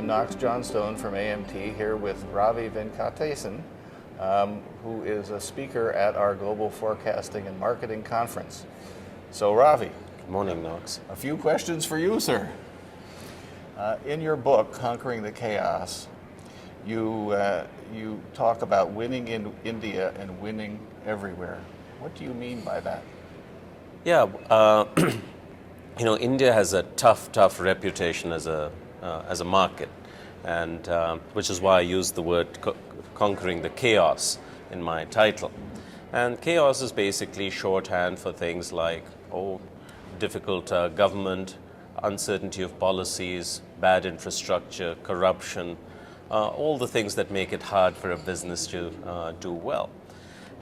I'm Knox Johnstone from AMT here with Ravi Venkatesan, who is a speaker at our Global Forecasting and Marketing Conference. So Ravi. Good morning, Knox. A few questions for you, sir. In your book, Conquering the Chaos, you talk about winning in India and winning everywhere. What do you mean by that? Yeah, India has a tough reputation as a market, and which is why I use the word conquering the chaos in my title. And chaos is basically shorthand for things like difficult government, uncertainty of policies, bad infrastructure, corruption, all the things that make it hard for a business to do well.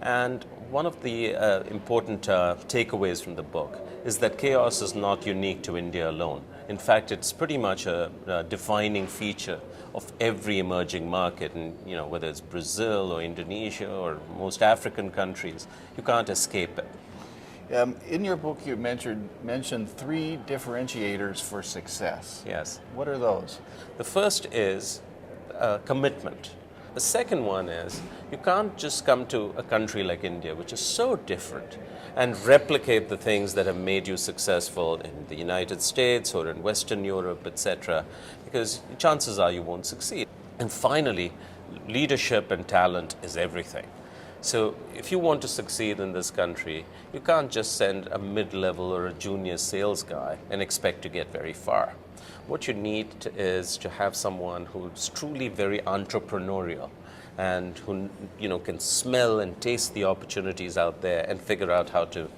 And one of the important takeaways from the book is that chaos is not unique to India alone. In fact, it's pretty much a defining feature of every emerging market, and whether it's Brazil or Indonesia or most African countries, you can't escape it. In your book, you mentioned three differentiators for success. Yes. What are those? The first is commitment. The second one is you can't just come to a country like India, which is so different, and replicate the things that have made you successful in the United States or in Western Europe, etc., because chances are you won't succeed. And finally, leadership and talent is everything. So if you want to succeed in this country, you can't just send a mid-level or a junior sales guy and expect to get very far. What you need is to have someone who's truly very entrepreneurial and who can smell and taste the opportunities out there and figure out how to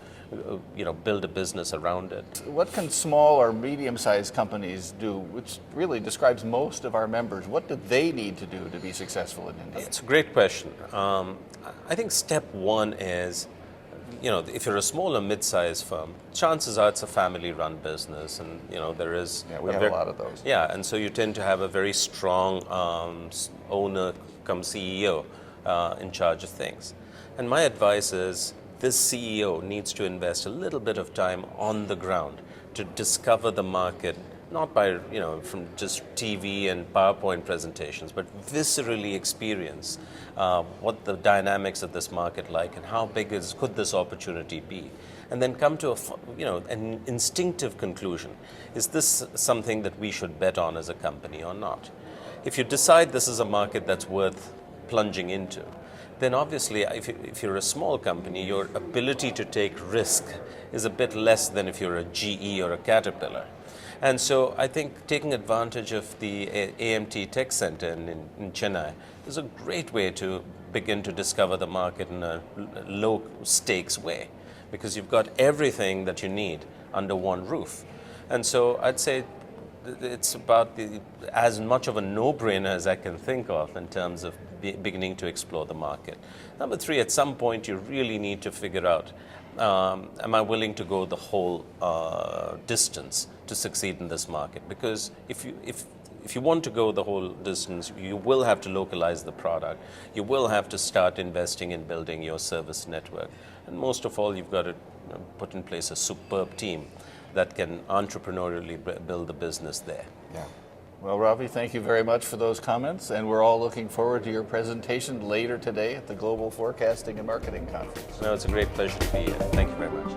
build a business around it. What can small or medium-sized companies do, which really describes most of our members? What do they need to do to be successful in India? It's a great question. I think step one is, if you're a small or mid-sized firm, chances are it's a family-run business, and there is we have a lot of those. Yeah, and so you tend to have a very strong owner come CEO in charge of things. And my advice is this CEO needs to invest a little bit of time on the ground to discover the market, not by from just TV and PowerPoint presentations, but viscerally experience what the dynamics of this market like and how big could this opportunity be, and then come to an instinctive conclusion: is this something that we should bet on as a company or not? If you decide this is a market that's worth plunging into, then obviously if you're a small company, your ability to take risk is a bit less than if you're a GE or a Caterpillar. And so I think taking advantage of the AMT Tech Center in Chennai is a great way to begin to discover the market in a low stakes way, because you've got everything that you need under one roof. And so I'd say it's about as much of a no-brainer as I can think of in terms of beginning to explore the market. Number three, at some point you really need to figure out, am I willing to go the whole distance to succeed in this market? Because if you want to go the whole distance, you will have to localize the product. You will have to start investing in building your service network. And most of all, you've got to put in place a superb team that can entrepreneurially build the business there. Yeah. Well, Ravi, thank you very much for those comments, and we're all looking forward to your presentation later today at the Global Forecasting and Marketing Conference. No, it's a great pleasure to be here. Thank you very much.